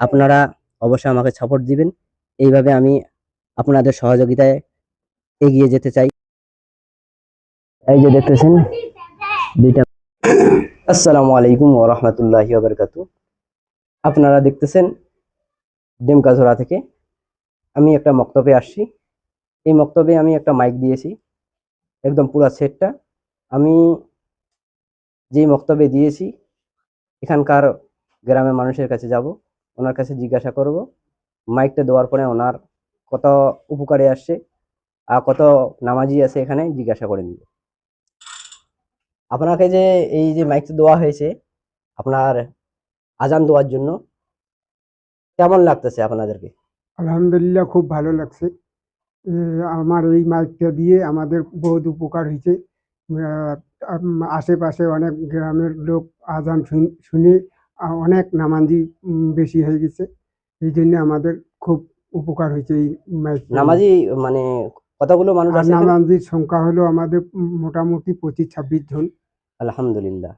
আপনারা অবশ্যই আমাকে সাপোর্ট দিবেন। এইভাবে আমি আপনাদের সহযোগিতায় এগিয়ে যেতে চাই। এই যে দেখতেছেন দুইটা। আসসালামু আলাইকুম ওয়া রাহমাতুল্লাহি ওয়া বারাকাতুহু। আপনারা দেখতেছেন ডেমকাঝোরা থেকে আমি একটা মক্তবে আসছি। এই মক্তবে আমি একটা মাইক দিয়েছি, একদম পুরা সেটটা। আমি যে মক্তবে দিয়েছি এখানকার গ্রামের মানুষের কাছে যাব, ওনার কাছে জিজ্ঞাসা করব মাইকটা দেওয়ার পরে ওনার কত উপকারে আসছে আর কত নামাজি আছে এখানে জিজ্ঞাসা করে নিব। আপনাকে যে এই যে মাইকটা দেওয়া হয়েছে আপনার আজান দেওয়ার জন্য, কেমন লাগতেছে আপনাদেরকে? আলহামদুলিল্লাহ, খুব ভালো লাগছে। আমার এই মাইকটা দিয়ে আমাদের বহুত উপকার হয়েছে। আশেপাশে অনেক গ্রামের লোক আজান শুনে অনেক নামাজি বেশি হয়ে গেছে। এই জন্য আমাদের খুব উপকার হয়েছে এই মাইক। নামাজি মানে কতগুলো মানুষ আছে? নামাজির সংখ্যা হলো আমাদের মোটামুটি 25-26 জন। আলহামদুলিল্লাহ।